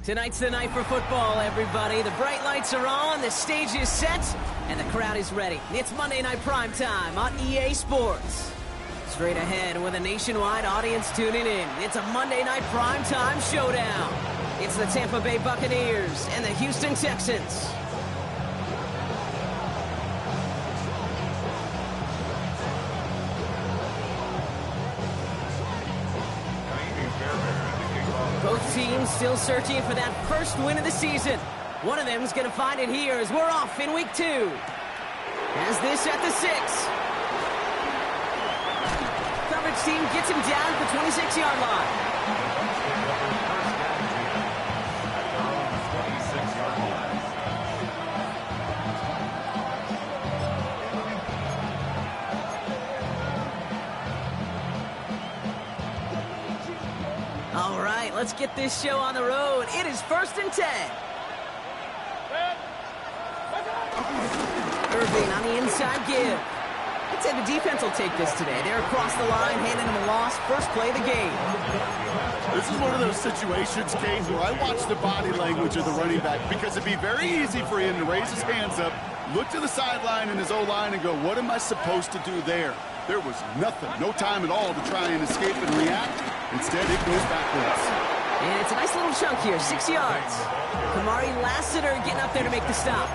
Tonight's the night for football, everybody. The bright lights are on, the stage is set, and the crowd is ready. It's Monday Night Primetime on EA Sports. Straight ahead with a nationwide audience tuning in. It's a Monday Night Primetime showdown. It's the Tampa Bay Buccaneers and the Houston Texans. Both teams still searching for that first win of the season. One of them is going to find it here as we're off in week 2. As this at the 6. Coverage team gets him down at the 26-yard line. All right, let's get this show on the road. It is 1st and 10. Irving on the inside give. I'd say the defense will take this today. They're across the line, handing him a loss. First play of the game. This is one of those situations, Kane, where I watch the body language of the running back because it'd be very easy for him to raise his hands up, look to the sideline in his O-line and go, what am I supposed to do there? There was nothing, no time at all to try and escape and react. Instead, it goes backwards. And it's a nice little chunk here, 6 yards. Kamari Lassiter getting up there to make the stop.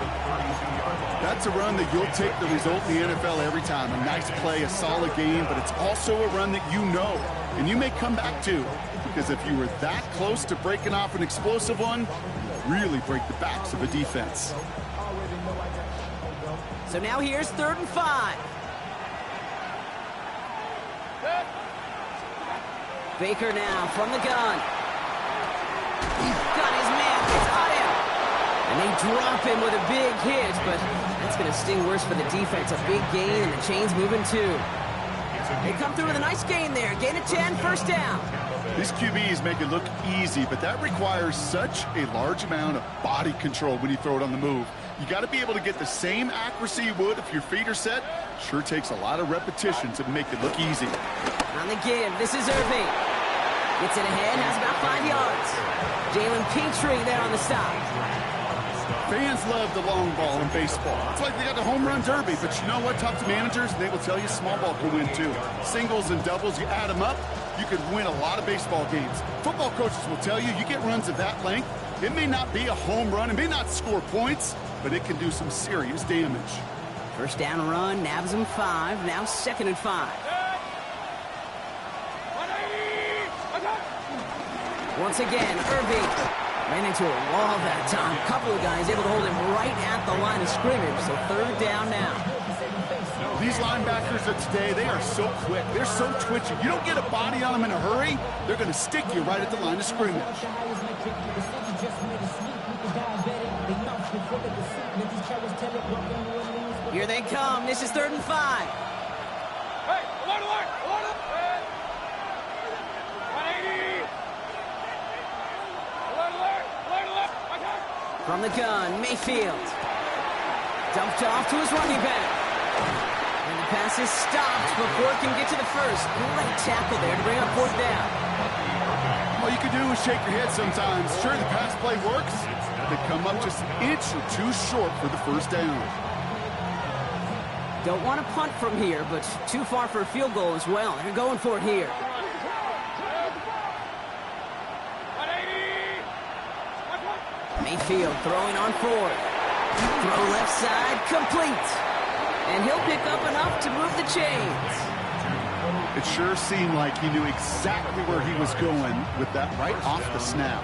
That's a run that you'll take the result in the NFL every time. A nice play, a solid game, but it's also a run that you know, and you may come back to. Because if you were that close to breaking off an explosive one, you really break the backs of a defense. So now here's 3rd and 5. Baker now from the gun. He's got his man. It's on him. And they drop him with a big hit, but that's going to sting worse for the defense. A big gain, and the chain's moving too. They come through with a nice gain there. Gain of 10, first down. These QBs make it look easy, but that requires such a large amount of body control when you throw it on the move. You got to be able to get the same accuracy you would if your feet are set. Sure takes a lot of repetition to make it look easy. On the give, this is Irving. Gets it ahead, has about 5 yards. Jalen Petrie there on the stop. Fans love the long ball in baseball. It's like they got the home run derby, but you know what? Talk to managers, and they will tell you small ball can win too. Singles and doubles, you add them up, you could win a lot of baseball games. Football coaches will tell you, you get runs of that length, it may not be a home run, it may not score points, but it can do some serious damage. First down run, nabs him 5, now 2nd and 5. Once again, Irving ran into a wall that time. A couple of guys able to hold him right at the line of scrimmage, so 3rd down now. These linebackers of today, they are so quick. They're so twitchy. You don't get a body on them in a hurry, they're going to stick you right at the line of scrimmage. Here they come. This is 3rd and 5. Hey, alert! From the gun, Mayfield. Dumped off to his running back. And the pass is stopped before it can get to the first. Great tackle there to bring up fourth down. All you can do is shake your head sometimes. Sure, the pass play works, but they come up just an inch or two short for the first down. Don't want to punt from here, but too far for a field goal as well. They're going for it here. Mayfield throwing on fourth. Throw left side, complete. And he'll pick up enough to move the chains. It sure seemed like he knew exactly where he was going with that right off the snap.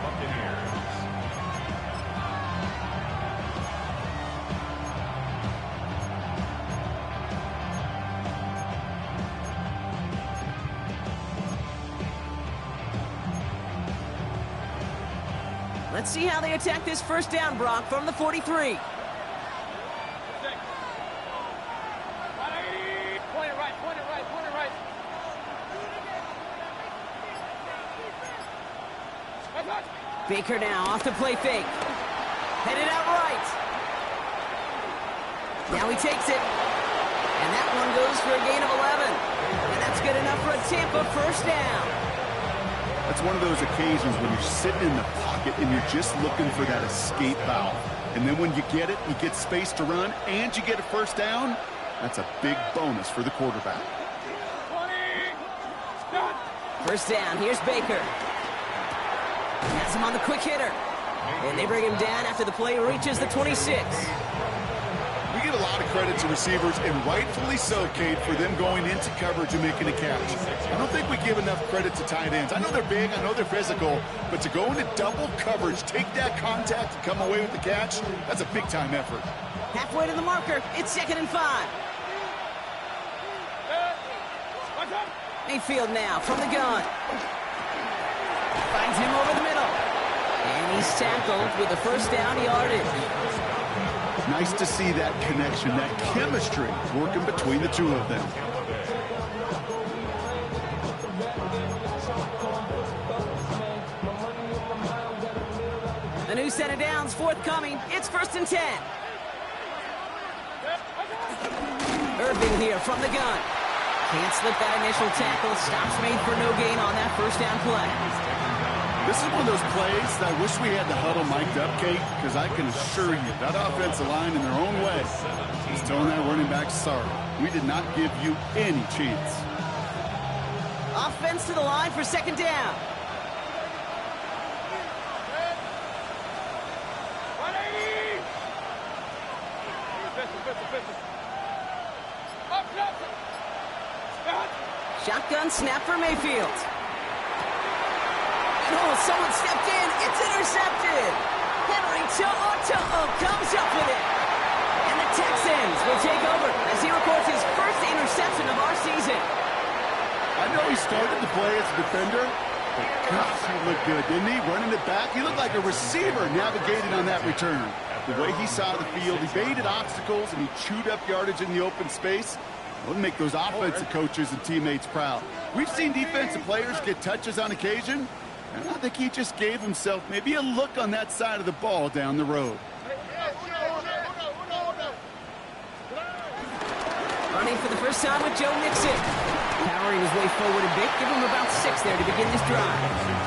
Let's see how they attack this first down, Brock, from the 43. Baker now off the play fake. Headed out right. Now he takes it. And that one goes for a gain of 11. And that's good enough for a Tampa first down. That's one of those occasions when you're sitting in the pocket and you're just looking for that escape valve. And then when you get it, you get space to run, and you get a first down. That's a big bonus for the quarterback. First down, here's Baker. Has him on the quick hitter. And they bring him down after the play reaches the 26. We give a lot of credit to receivers, and rightfully so, Kate, for them going into coverage and making a catch. I don't think we give enough credit to tight ends. I know they're big, I know they're physical, but to go into double coverage, take that contact, and come away with the catch, that's a big-time effort. Halfway to the marker, it's 2nd and 5. Mayfield now from the gun. Finds him over the middle. And he's tackled with a first down yardage. Nice to see that connection, that chemistry working between the two of them. A new set of downs forthcoming. It's 1st and 10. Irving here from the gun. Can't slip that initial tackle. Stops made for no gain on that first down play. This is one of those plays that I wish we had the huddle mic'd up, Kate, because I can assure you that offensive line in their own way is telling that running back, sorry, we did not give you any chance. Offense to the line for 2nd down. Shotgun snap for Mayfield. Oh, someone stepped in. It's intercepted. Henry To'o comes up with it. And the Texans will take over as he records his first interception of our season. I know he started the play as a defender, but gosh, he looked good, didn't he? Running it back, he looked like a receiver navigating on that return. The way he saw the field, he baited obstacles, and he chewed up yardage in the open space. Wouldn't make those offensive coaches and teammates proud. We've seen defensive players get touches on occasion, and I think he just gave himself maybe a look on that side of the ball down the road. Running for the first time with Joe Mixon. Powering his way forward a bit. Give him about 6 there to begin this drive.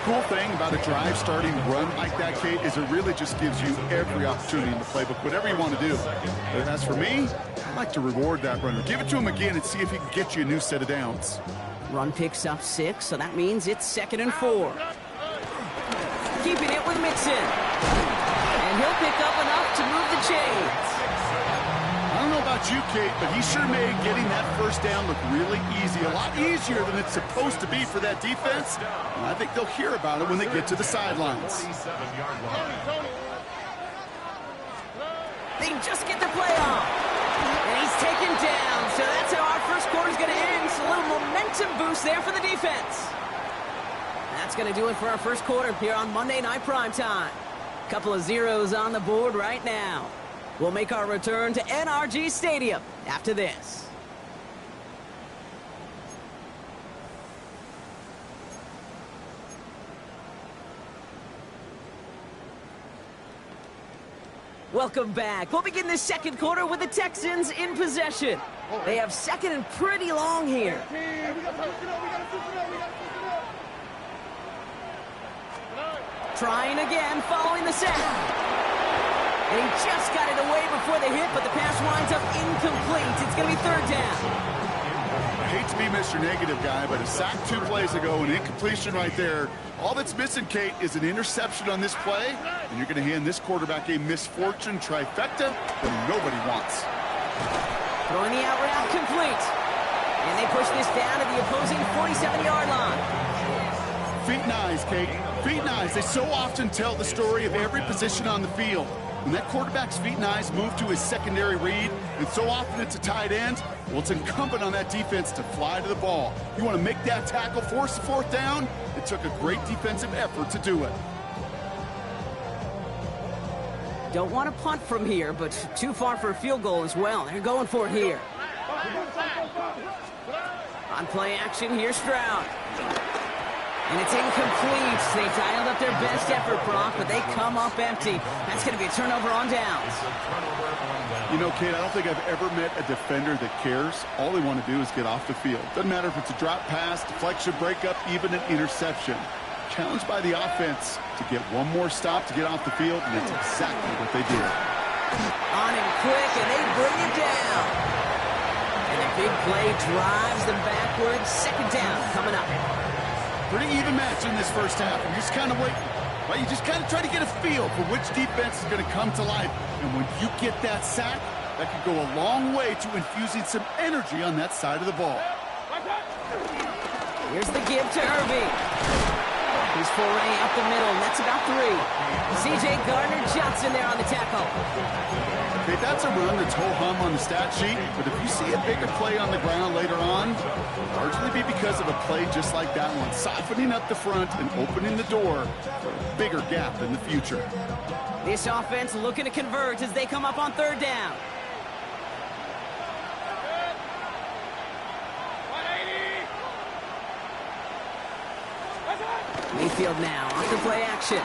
Cool thing about a drive starting run like that, Kate, is it really just gives you every opportunity in the playbook, whatever you want to do. But as for me, I like to reward that runner. Give it to him again and see if he can get you a new set of downs. Run picks up 6, so that means it's 2nd and 4. Keeping it with Mixon. And he'll pick up enough to move the chains. I don't know about you, Kate, but he sure made getting that first down look really easy. A lot easier than it's supposed to be for that defense. And I think they'll hear about it when they get to the sidelines. They just get the play off. And he's taken down, so that's how our first quarter's going to end. So a little momentum boost there for the defense. That's going to do it for our first quarter here on Monday Night Primetime. Couple of zeros on the board right now. We'll make our return to NRG Stadium after this. Welcome back. We'll begin this second quarter with the Texans in possession. They have second and pretty long here. Trying again, following the sack. And he just got it away before the hit, but the pass winds up incomplete. It's going to be third down. I hate to be Mr. Negative guy, but a sack 2 plays ago, an incompletion right there. All that's missing, Kate, is an interception on this play, and you're going to hand this quarterback a misfortune trifecta that nobody wants. Throwing the out route complete. And they push this down to the opposing 47-yard line. Feet and eyes, Kate. Feet and eyes. They so often tell the story of every position on the field. When that quarterback's feet and eyes move to his secondary read, and so often it's a tight end, well, it's incumbent on that defense to fly to the ball. You want to make that tackle, force the fourth down? It took a great defensive effort to do it. Don't want to punt from here, but too far for a field goal as well. They're going for it here. On play action, here's Stroud. And it's incomplete. They dialed up their best effort, Brock, but they come up empty. That's going to be a turnover on downs. You know, Kate, I don't think I've ever met a defender that cares. All they want to do is get off the field. Doesn't matter if it's a drop pass, deflection, breakup, even an interception. Challenged by the offense to get one more stop to get off the field, and that's exactly what they did. On him quick, and they bring it down. And the big play drives them backwards. Second down coming up. Pretty even match in this first half. You're just kind of waiting. Right? You just kind of try to get a feel for which defense is going to come to life. And when you get that sack, that could go a long way to infusing some energy on that side of the ball. Here's the give to Irving. His foray up the middle, and that's about 3. C.J. Gardner-Johnson there on the tackle. Okay, that's a run that's ho-hum on the stat sheet, but if you see a bigger play on the ground later on, largely be because of a play just like that one, softening up the front and opening the door for a bigger gap in the future. This offense looking to convert as they come up on third down. Mayfield now off the play action.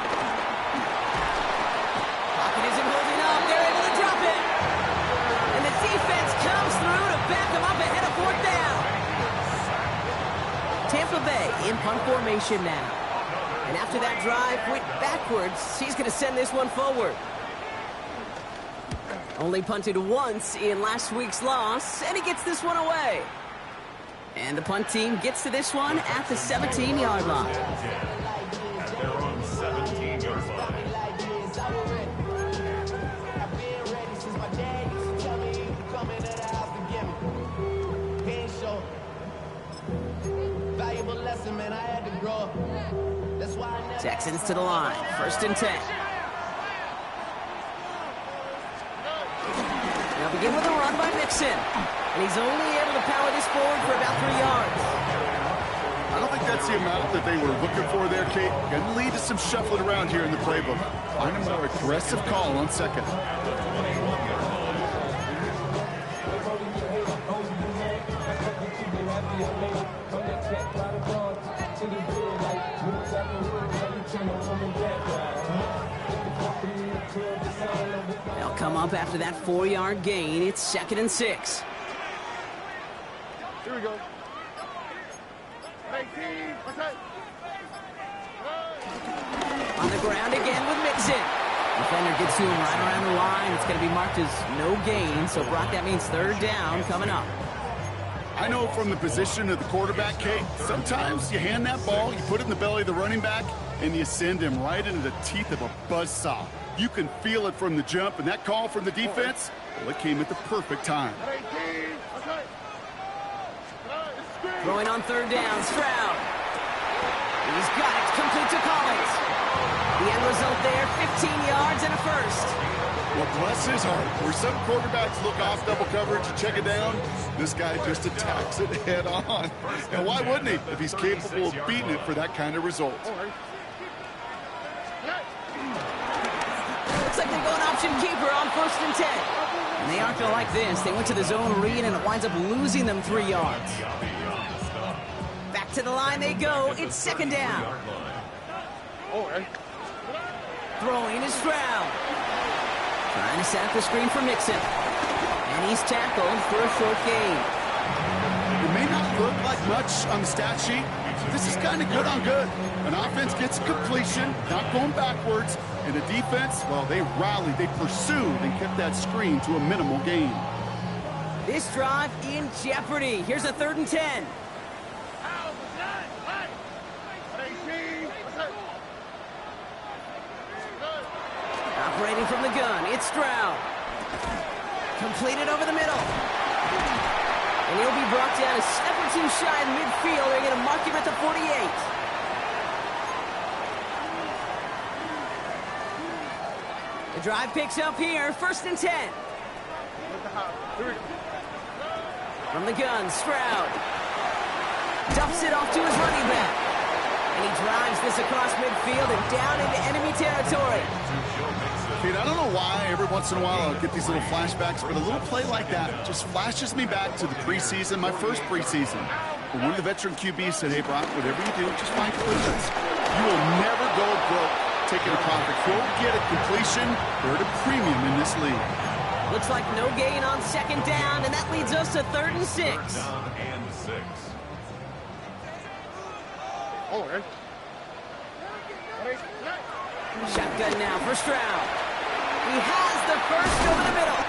Pocket isn't holding up. They're able to drop it. And the defense comes through to back them up ahead of fourth down. Tampa Bay in punt formation now. And after that drive went backwards, he's going to send this one forward. Only punted once in last week's loss, and he gets this one away. And the punt team gets to this one at the 17-yard line. They're on 17-yard line. Texans to the line. First and 10. They'll begin with a run by Mixon. And he's only able to power this forward for about 3 yards. I don't think that's the amount that they were looking for there, Kate. Going to lead to some shuffling around here in the playbook. Find a more aggressive call on second. They'll come up after that 4-yard gain. It's 2nd and 6. Here we go. 18. Okay. On the ground again with Mixon. Defender gets to him right around the line. It's going to be marked as no gain. So, Brock, that means third down coming up. I know from the position of the quarterback, Kate, sometimes you hand that ball, you put it in the belly of the running back, and you send him right into the teeth of a buzzsaw. You can feel it from the jump, and that call from the defense, well, it came at the perfect time. 18. Okay. Throwing on third down, Stroud. He's got it, complete to Collins. The end result there, 15 yards and a first. Well, bless his heart. Where some quarterbacks look off double coverage and check it down, this guy just attacks it head on. And why wouldn't he if he's capable of beating it for that kind of result? Looks like they're going option keeper on 1st and 10. And they aren't going to like this. They went to the zone read, and it winds up losing them 3 yards. Back to the line they go. It's 2nd down. Throwing is Stroud. Trying to set up the screen for Mixon. And he's tackled for a short gain. It may not look like much on the stat sheet, but this is kind of good on good. An offense gets a completion, not going backwards, and the defense, well, they rallied, they pursued, and kept that screen to a minimal gain. This drive in jeopardy. Here's a 3rd and 10. Operating from the gun, it's Stroud. Completed over the middle. And he'll be brought down a step or two shy in midfield. They're going to mark him at the 48. The drive picks up here, 1st and 10. From the gun, Stroud. Dumps it off to his running back. And he drives this across midfield and down into enemy territory. Dude, I don't know why every once in a while I'll get these little flashbacks, but a little play like that just flashes me back to the preseason, my first preseason. When one of the veteran QBs said, hey, Brock, whatever you do, just find completions. You will never go broke taking a profit. Go get a completion. They're at a premium in this league. Looks like no gain on 2nd down, and that leads us to 3rd and 6. Down and 6. Oh, okay. Shotgun now for Stroud. He has the first over the middle.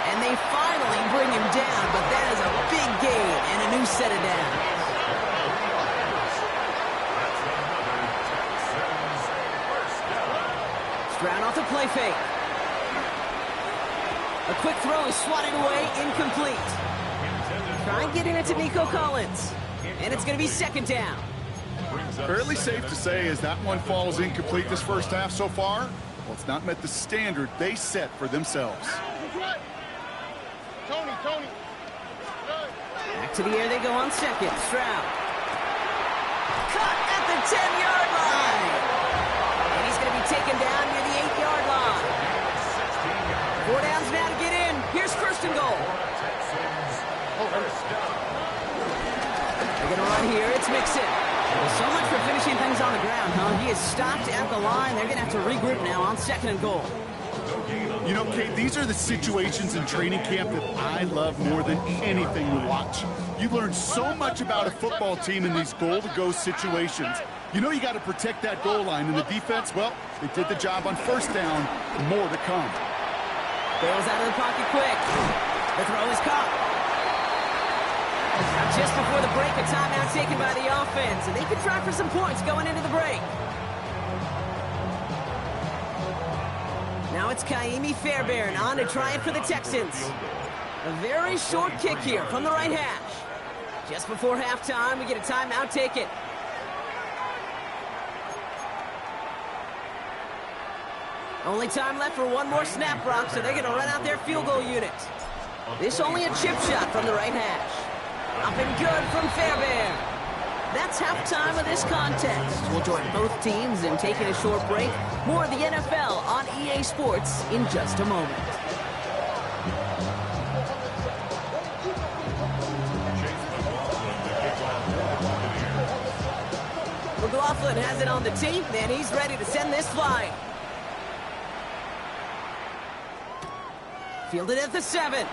And they finally bring him down, but that is a big gain and a new set of downs. Stroud off the play fake. A quick throw is swatted away, incomplete. Try getting it to Nico Collins. And it's going to be 2nd down. Fairly safe to say as that one falls incomplete this first half so far, well, it's not met the standard they set for themselves. Tony. Back to the air they go on 2nd. Stroud. Cut at the 10-yard line. And he's going to be taken down near the 8-yard line. 4 downs now to get in. Here's 1st and goal. They're going to run here. It's Mixon. Well, so much for finishing things on the ground, huh? He is stopped at the line. They're going to have to regroup now on 2nd and goal. You know, Kate, these are the situations in training camp that I love more than anything to watch. You learn so much about a football team in these goal-to-go situations. You know you got to protect that goal line, and the defense, well, they did the job on 1st down. More to come. Bails out of the pocket quick. The throw is caught. Now just before the break, a timeout taken by the offense, and they can try for some points going into the break. Now it's Kaimi Fairbairn on to try it for the Texans. A very short kick here from the right hash. Just before halftime, we get a timeout taken. Only time left for one more snap, Brock, so they're going to run out their field goal unit. This only a chip shot from the right hash. Up and good from Fairbairn. That's halftime of this contest. We'll join both teams in taking a short break. More of the NFL on EA Sports in just a moment. McLaughlin has it on the tee, and he's ready to send this flying. Fielded at the 7.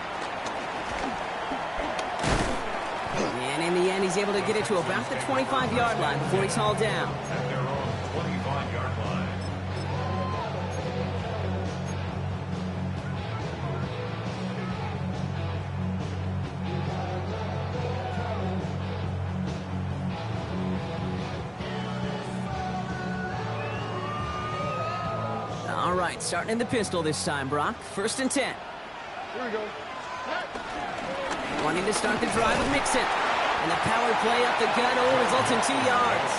And in the end, he's able to get it to about the 25-yard line before he's hauled down. At their own 25-yard line. All right, starting in the pistol this time, Brock. 1st and 10. Here we go. Wanting to start the drive with Mixon. And the power play up the gut only results in 2 yards.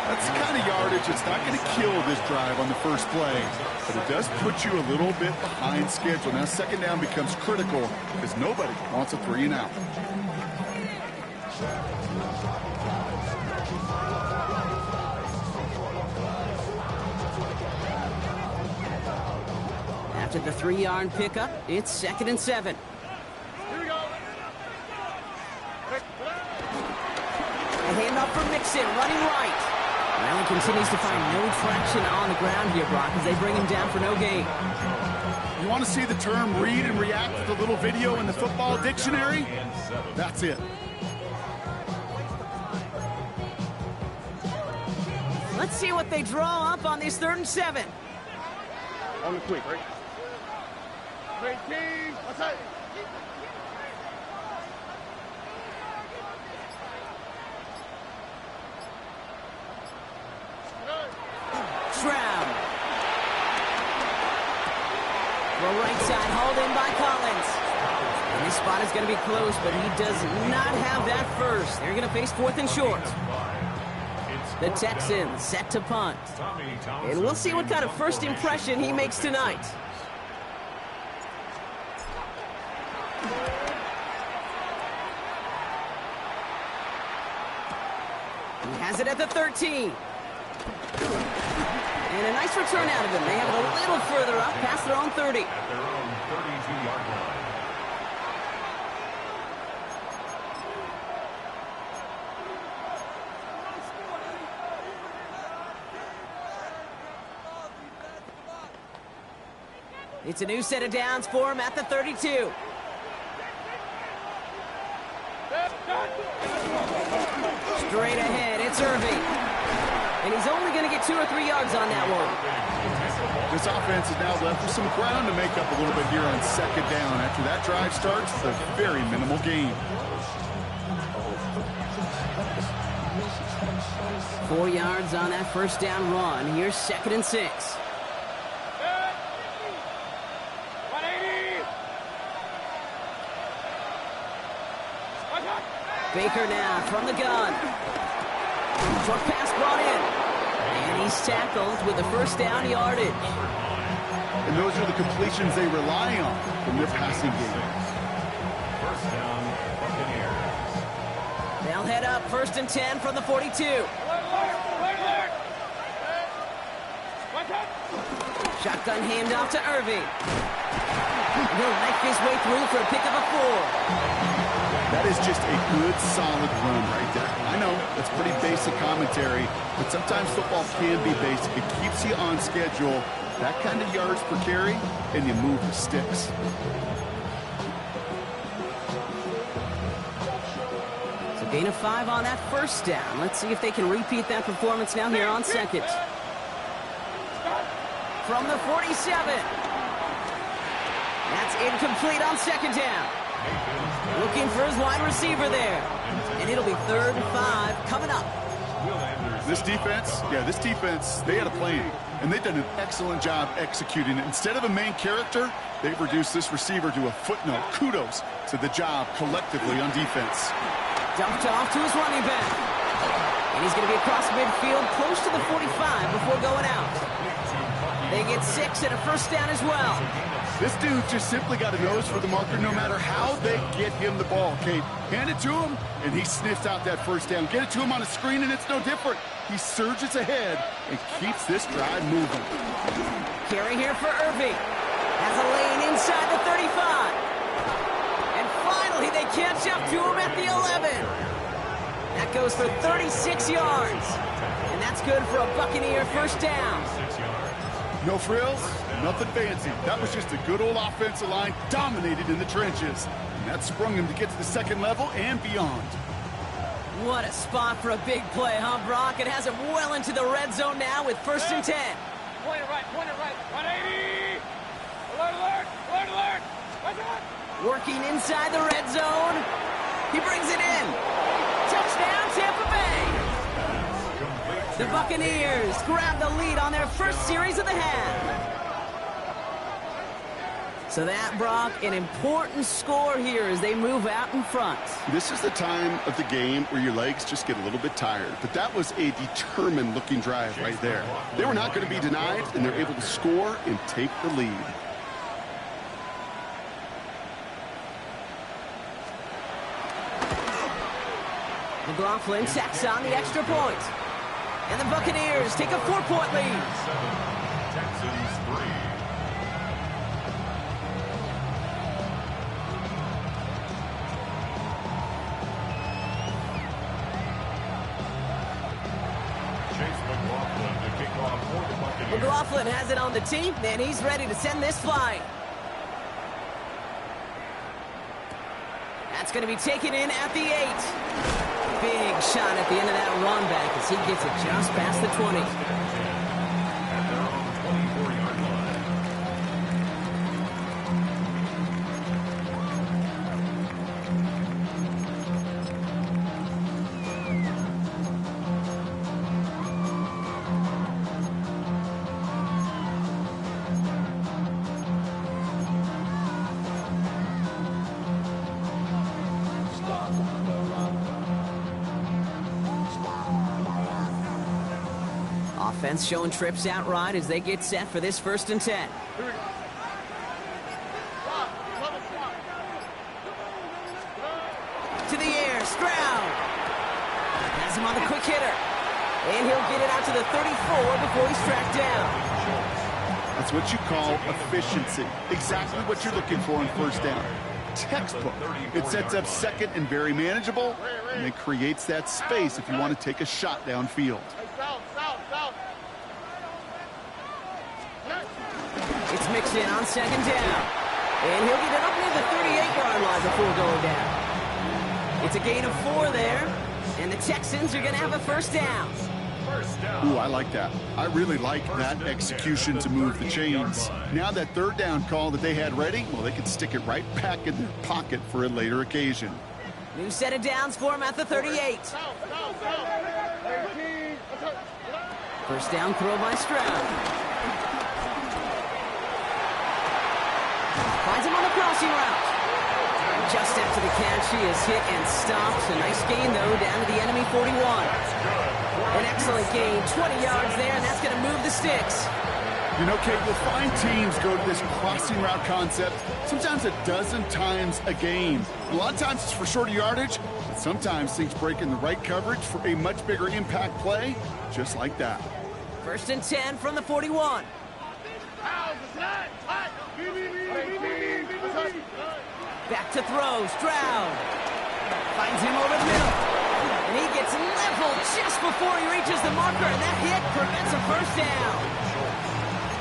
That's the kind of yardage that's not going to kill this drive on the first play, but it does put you a little bit behind schedule. Now 2nd down becomes critical because nobody wants a 3 and out. After the 3-yard pickup, it's 2nd and 7. Here we go. A handoff for Mixon, running right. Well, he continues to find no traction on the ground here, Brock, as they bring him down for no gain. You want to see the term read and react with a little video in the football dictionary? That's it. Let's see what they draw up on this 3rd and 7. On the quick, right? Great team. What's that? Stroud. Well, right side, hauled in by Collins. And this spot is going to be close, but he does not have that first. They're going to face 4th and short. The Texans set to punt. And we'll see what kind of first impression he makes tonight. He has it at the 13. And a nice return out of him. They have it a little further up, past their own 30. At their own 32-yard line. It's a new set of downs for him at the 32. Straight ahead, it's Irving. And he's only going to get 2 or 3 yards on that one. This offense is now left with some ground to make up a little bit here on 2nd down. After that drive starts, it's a very minimal gain. 4 yards on that first down run. Here's 2nd and 6. Baker now from the gun. Short pass brought in. And he's tackled with the first down yardage. And those are the completions they rely on from their passing game. First down, Buccaneers. They'll head up 1st and 10 from the 42. Shotgun handoff to Irving. He'll knife his way through for a pickup of 4. That is just a good, solid run right there. I know, that's pretty basic commentary, but sometimes football can be basic. It keeps you on schedule, that kind of yards per carry, and you move the sticks. So gain of 5 on that first down. Let's see if they can repeat that performance now here on 2nd. From the 47. That's incomplete on 2nd down. Looking for his wide receiver there. And it'll be 3rd and 5 coming up. This defense, they had a plan. And they've done an excellent job executing it. Instead of a main character, they've reduced this receiver to a footnote. Kudos to the job collectively on defense. Dumped off to his running back. And he's going to be across midfield, close to the 45 before going out. They get 6 and a first down as well. This dude just simply got a nose for the marker no matter how they get him the ball, Kate. Hand it to him, and he sniffs out that first down. Get it to him on a screen, and it's no different. He surges ahead and keeps this drive moving. Carry here for Irving. Has a lane inside the 35. And finally, they catch up to him at the 11. That goes for 36 yards. And that's good for a Buccaneer first down. No frills, nothing fancy. That was just a good old offensive line dominated in the trenches. And that sprung him to get to the 2nd level and beyond. What a spot for a big play, huh, Brock? It has him well into the red zone now with 1st and 10. Point it right, 180! Alert, alert, alert, alert! What's that? Working inside the red zone. He brings it in. Touchdown, Tampa Bay. The Buccaneers grab the lead on their first series of the half. So that, Brock, an important score here as they move out in front. This is the time of the game where your legs just get a little bit tired. But that was a determined-looking drive right there. They were not going to be denied, and they're able to score and take the lead. McLaughlin tacks on the extra point. And the Buccaneers take a 4-point lead. Texans 3. McLaughlin has it on the team, and he's ready to send this flying. going to be taken in at the 8. Big shot at the end of that run back as he gets it just past the 20. At their own 24-yard line. Offense showing trips out right as they get set for this 1st and 10. To the air, Stroud. Has him on the quick hitter. And he'll get it out to the 34 before he's tracked down. That's what you call efficiency. Exactly what you're looking for on 1st down. Textbook. It sets up 2nd and very manageable, and it creates that space if you want to take a shot downfield. It's mixed in on 2nd down. And he'll get it up near the 38-yard line before going down. It's a gain of 4 there, and the Texans are going to have a 1st down. Ooh, I like that. I really like that execution to move the chains. Now that 3rd down call that they had ready, well, they can stick it right back in their pocket for a later occasion. New set of downs for him at the 38. 1st down throw by Stroud. Finds him on the crossing route. Just after the catch, he is hit and stops. A nice gain, though, down to the enemy 41. An excellent gain, 20 yards there, and that's going to move the sticks. You know, Kate, you'll find teams go to this crossing route concept sometimes a dozen times a game. A lot of times it's for shorter yardage, but sometimes things break in the right coverage for a much bigger impact play, just like that. 1st and 10 from the 41. Back to throw, Stroud. Finds him over the middle. And he gets leveled just before he reaches the marker, and that hit prevents a 1st down.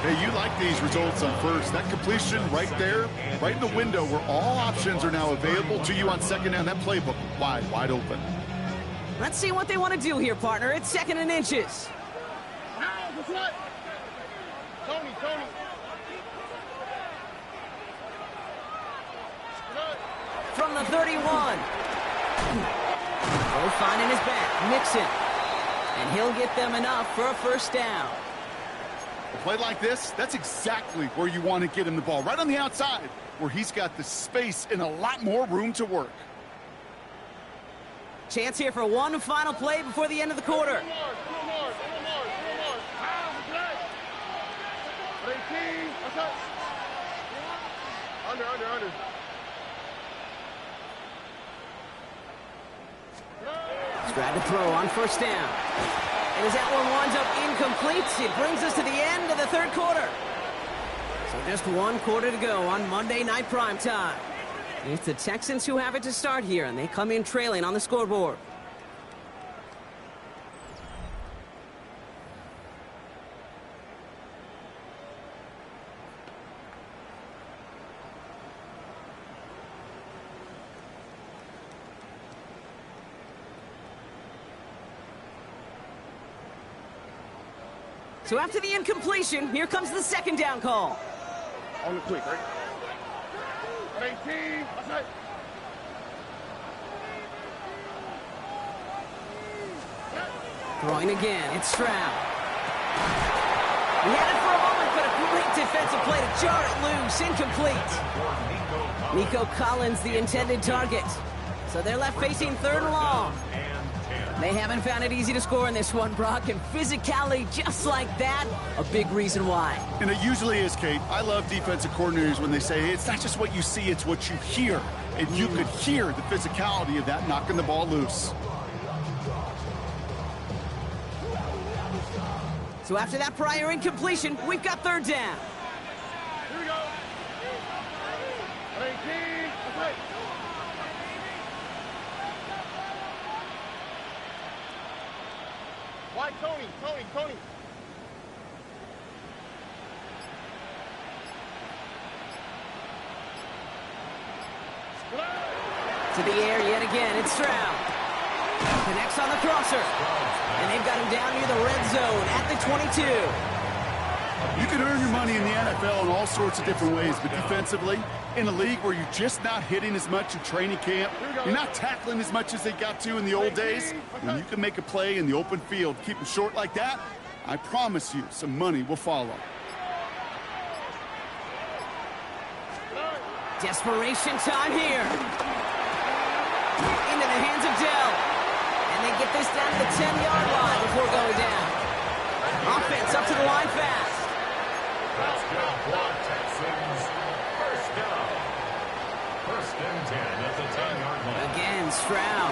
Hey, you like these results on 1st. That completion right there, right in the window where all options are now available to you on 2nd down. That playbook wide open. Let's see what they want to do here, partner. It's 2nd and inches. Tony. From the 31. They'll find in his back, Nixon. And he'll get them enough for a 1st down. A play like this, that's exactly where you want to get him the ball. Right on the outside, where he's got the space and a lot more room to work. Chance here for one final play before the end of the quarter. Under. Stroud to throw on 1st down. And as that one winds up incomplete, it brings us to the end of the 3rd quarter. So just 1 quarter to go on Monday Night Primetime. It's the Texans who have it to start here, and they come in trailing on the scoreboard. So after the incompletion, here comes the 2nd down call. On the quick, right? 18. Throwing again, it's Stroud. He had it for a moment, but a great defensive play to jar it loose, incomplete. Nico Collins, the intended target. So they're left facing 3rd and long. They haven't found it easy to score in this one, Brock, and physicality just like that, a big reason why. And it usually is, Kate. I love defensive coordinators when they say, hey, it's not just what you see, it's what you hear. And you could hear the physicality of that knocking the ball loose. So after that prior incompletion, we've got 3rd down. Here we go. 18. Why Tony? To the air yet again, it's Stroud. Connects on the crosser. And they've got him down near the red zone at the 22. You can earn your money in the NFL in all sorts of different ways, but defensively, in a league where you're just not hitting as much in training camp, you're not tackling as much as they got to in the old days, when you can make a play in the open field, keep them short like that, I promise you some money will follow. Desperation time here. Into the hands of Dell. And they get this down to the 10-yard line before going down. Offense up to the line fast. That's good block, Texans. First down. First and 10 at the 10-yard line. Again, Stroud.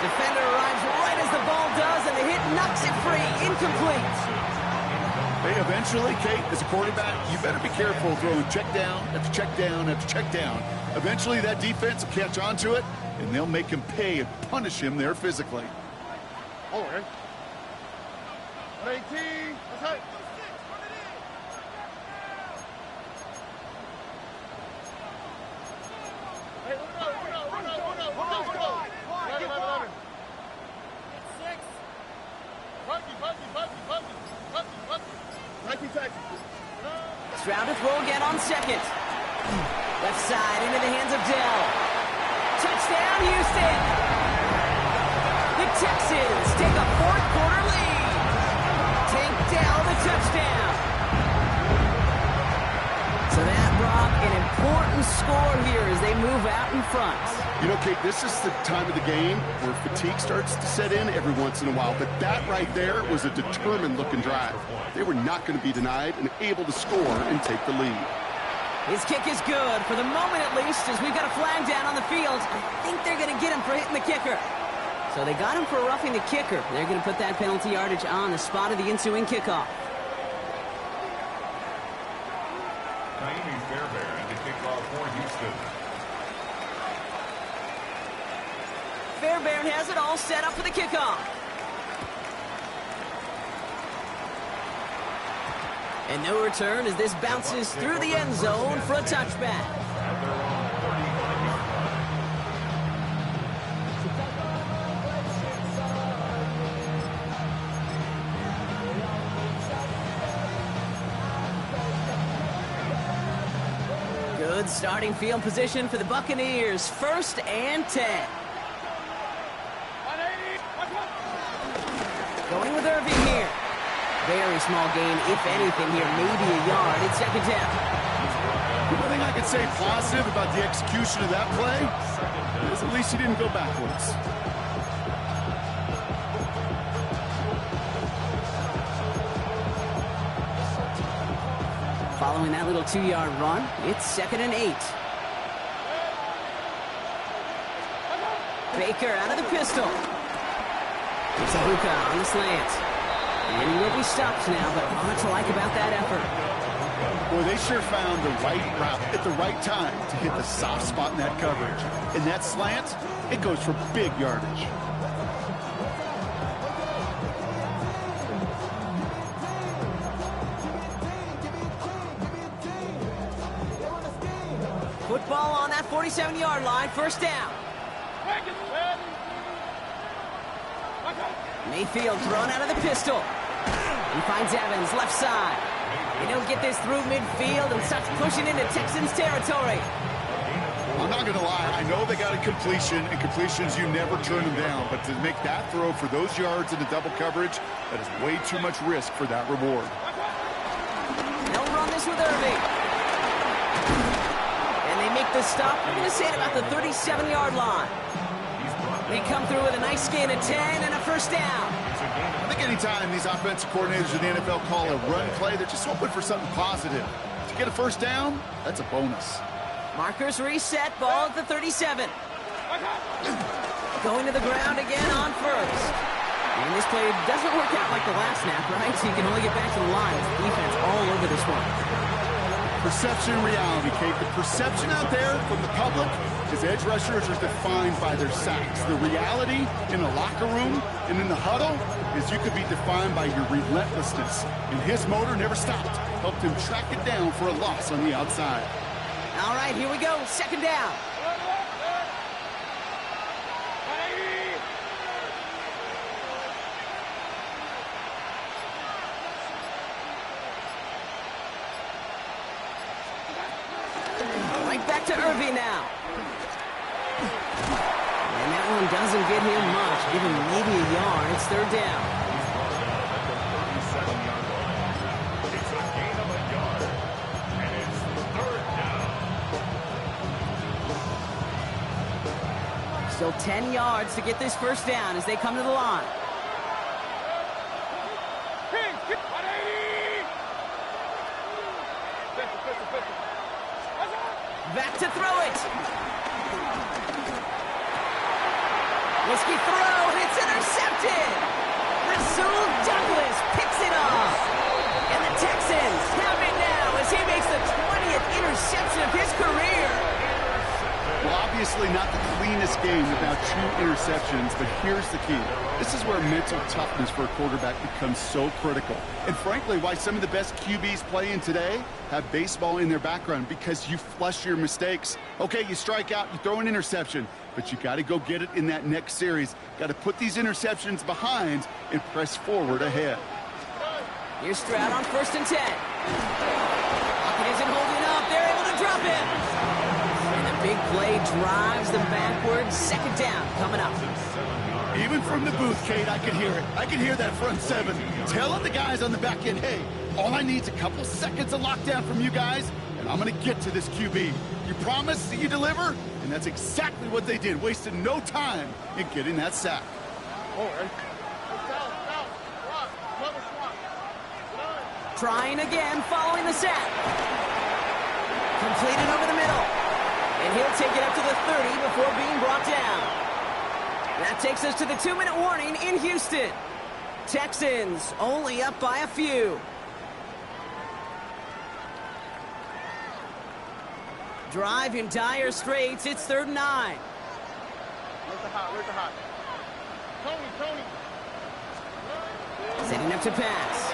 Defender arrives right as the ball does, and the hit knocks it free. Incomplete. Hey, eventually, Kate, as a quarterback, you better be careful throwing check down after check down after check down. Eventually, that defense will catch on to it, and they'll make him pay and punish him there physically. Hold on, 18. That's right. Hey, we're go. 19 seconds. Stroud to throw again on second. Left side into the hands of Dell. Touchdown, Houston! The Texans take a fourth-quarter lead. Tank Dell the touchdown. So that brought an important score here as they move out in front. You know, Kate, this is the time of the game where fatigue starts to set in every once in a while, but that right there was a determined-looking drive. They were not going to be denied and able to score and take the lead. His kick is good, for the moment at least, as we've got a flag down on the field. I think they're going to get him for hitting the kicker. So they got him for roughing the kicker. They're going to put that penalty yardage on the spot of the ensuing kickoff. Naomi Fairbairn, the kickoff for Houston. Fairbairn has it all set up for the kickoff. And no return as this bounces through the end zone for a touchback. At their own 35-yard line. Good starting field position for the Buccaneers. 1st and 10. 180. Going with Irving here. Very small gain, if anything here, maybe a yard. It's second down. One thing I could say positive about the execution of that play is at least he didn't go backwards. Following that little 2-yard run, it's 2nd and 8. Baker out of the pistol. Zahuka on the slant. And he will be stopped now, but a lot to like about that effort. Boy, they sure found the right route at the right time to hit the soft spot in that coverage. And that slant, it goes for big yardage. Football on that 47-yard line, 1st down. Mayfield thrown out of the pistol. He finds Evans, left side. They don't get this through midfield and starts pushing into Texans territory. I'm not going to lie. I know they got a completion, and completions, you never turn them down. But to make that throw for those yards in the double coverage, that is way too much risk for that reward. They'll run this with Irving. And they make the stop. I'm going to say at about the 37-yard line. They come through with a nice gain of 10 and a 1st down. I think anytime these offensive coordinators in the NFL call a run play, they're just hoping for something positive. To get a 1st down, that's a bonus. Markers reset, ball at the 37. Going to the ground again on 1st. And this play doesn't work out like the last snap, right? So you can only get back to the line. Defense all over this one. Perception and reality, Kate. The perception out there from the public is edge rushers are defined by their sacks. The reality in the locker room and in the huddle is you could be defined by your relentlessness. And his motor never stopped. Helped him track it down for a loss on the outside. All right, here we go. 2nd down. back to Irving now. And that one doesn't get him much. Give him maybe a yard. It's third down. It's a gain of a yard. And it's third down. Still 10 yards to get this first down as they come to the line. Back to throw it. Risky throw. It's intercepted. Rasul Douglas picks it off. And the Texans have it now as he makes the 20th interception of his career. Well, obviously not the cleanest game without 2 interceptions, but here's the key. This is where mental toughness for a quarterback becomes so critical. And frankly, why some of the best QBs playing today have baseball in their background, because you flush your mistakes. Okay, you strike out, you throw an interception, but you got to go get it in that next series. Got to put these interceptions behind and press forward ahead. Here's Stroud on 1st and 10. Lockett isn't holding up. They're able to drop him. And the big play drives them backwards. Second down coming up. Even from the booth, Kate, I could hear it. I could hear that front 7 telling the guys on the back end, hey, all I need is a couple seconds of lockdown from you guys, and I'm going to get to this QB. You promise that you deliver? And that's exactly what they did, wasted no time in getting that sack. Trying again following the sack. Completed over the middle. And he'll take it up to the 30 before being brought down. That takes us to the 2-minute warning in Houston. Texans only up by a few. Drive in dire straits. It's 3rd and 9. Where's the hot? Tony. Setting up to pass.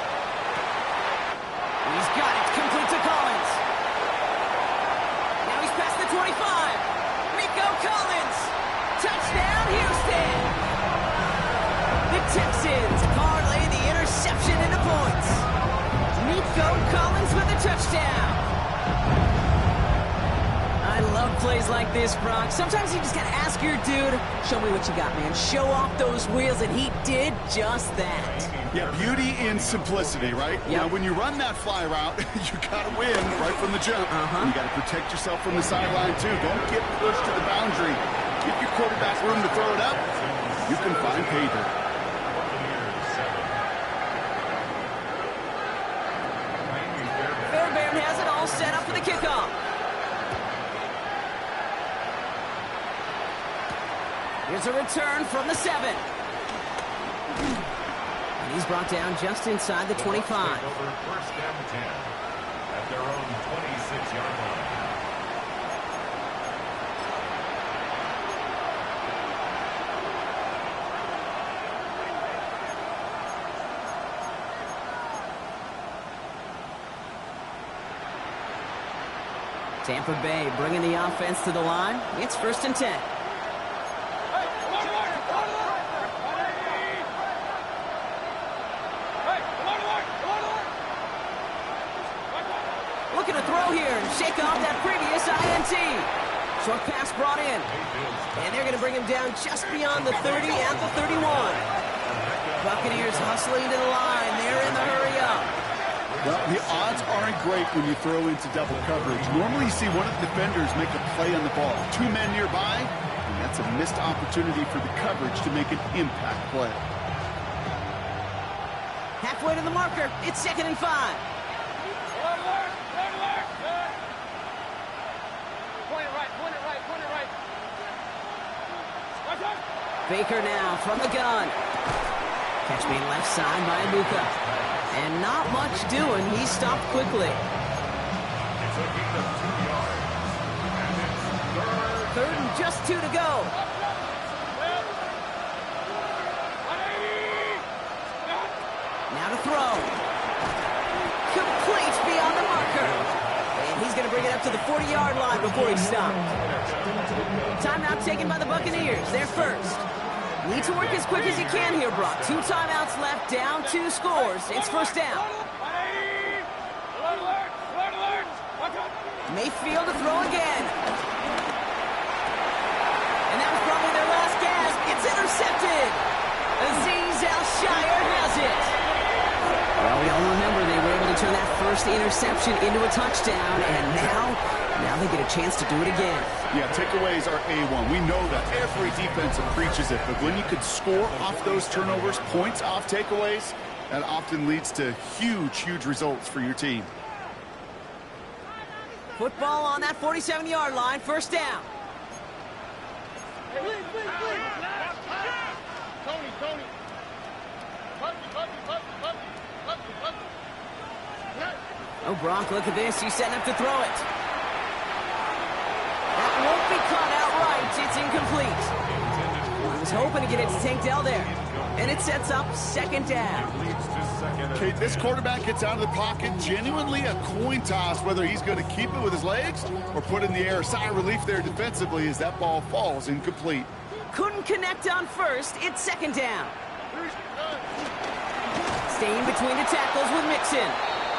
He's got it. Complete to Collins. Now he's past the 25. Nico Collins. Touchdown, Houston. The Texans parlay the interception into points. Nico Collins with a touchdown. I love plays like this, Brock. Sometimes you just gotta ask your dude, show me what you got, man. Show off those wheels, and he did just that. Yeah, beauty in simplicity, right? Yep. Now, when you run that fly route, you gotta win right from the jump. You gotta protect yourself from the sideline, too. Don't get pushed to the boundary. Give your quarterback room to throw it up. You can find pay dirt. Fairbairn has it all set up for the kickoff. Here's a return from the 7. And he's brought down just inside the 25. Over 1st and 10 at their own 26-yard line. Tampa Bay bringing the offense to the line. It's 1st and 10. Looking to throw here and shake off that previous INT. Short pass brought in. And they're going to bring him down just beyond the 30 and the 31. Buccaneers hustling to the line. They're in the hurry up. Well, the odds aren't great when you throw into double coverage. Normally you see one of the defenders make a play on the ball. 2 men nearby, and that's a missed opportunity for the coverage to make an impact play. Halfway to the marker. It's 2nd and 5. Baker now from the gun. Catch made left side by Abuka. And not much doing. He stopped quickly. It's a gain of 2 yards. And it's 3rd and just 2 to go. Now to throw. Complete beyond the marker. And he's going to bring it up to the 40-yard line before he's stopped. Timeout taken by the Buccaneers. They're first. Need to work as quick as you can here, Brock. 2 timeouts left, down 2 scores. It's 1st down. Mayfield to throw again. And that was probably their last gasp. It's intercepted. Azeez Al-Shire has it. Well, we all remember they were able to turn that first interception into a touchdown, and now they get a chance to do it again. Yeah, takeaways are A1. We know that every defense preaches it, but when you could score off those turnovers, points off takeaways, that often leads to huge results for your team. Football on that 47-yard line, first down. Tony. Oh, Gronk, look at this. He's setting up to throw it. That won't be caught outright. It's incomplete. He was hoping to get it to Tank Dell there. And it sets up second down. Okay, this quarterback gets out of the pocket. Genuinely a coin toss whether he's going to keep it with his legs or put it in the air. Sigh of relief there defensively as that ball falls incomplete. Couldn't connect on first. It's second down. Staying between the tackles with Mixon.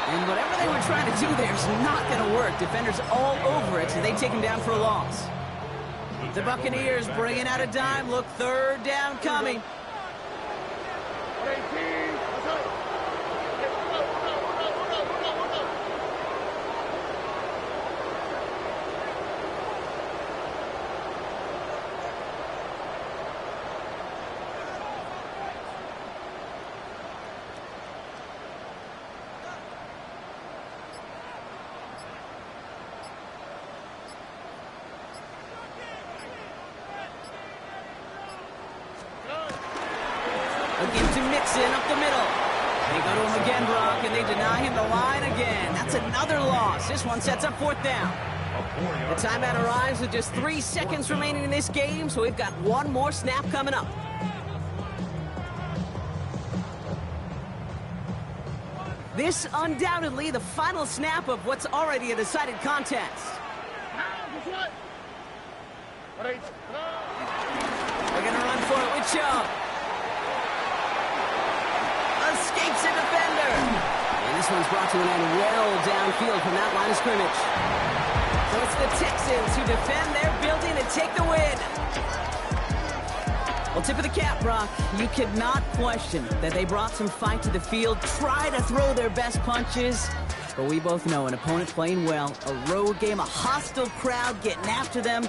And whatever they were trying to do there is not going to work. Defenders all over it, so they take him down for a loss. The Buccaneers bringing out a dime. Look, third down coming. Give to Mixon up the middle. They go to him again, Brock, and they deny him the line again. That's another loss. This one sets up fourth down. The timeout arrives with just 3 seconds remaining in this game, so we've got one more snap coming up. This undoubtedly the final snap of what's already a decided contest. They're going to run for it with Chubb. Escapes a defender. And this one's brought to an end well downfield from that line of scrimmage. So it's the Texans who defend their building and take the win. Well, tip of the cap, Brock. You could not question that they brought some fight to the field, try to throw their best punches. But we both know an opponent playing well, a road game, a hostile crowd getting after them.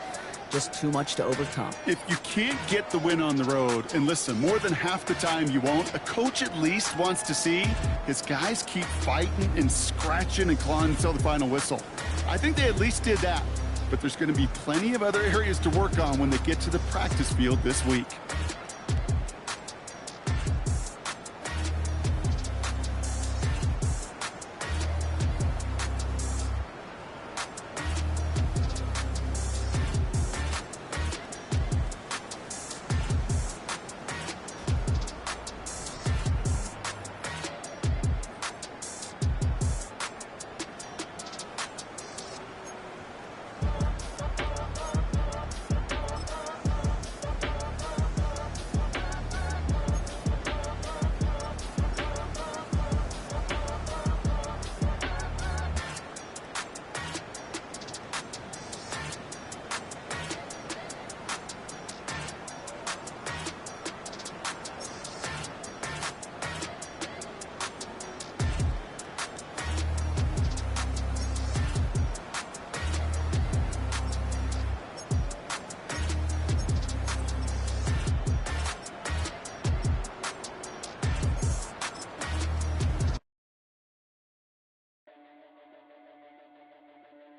Just too much to overcome. If you can't get the win on the road, and listen, more than half the time you won't, a coach at least wants to see his guys keep fighting and scratching and clawing until the final whistle. I think they at least did that, but there's going to be plenty of other areas to work on when they get to the practice field this week.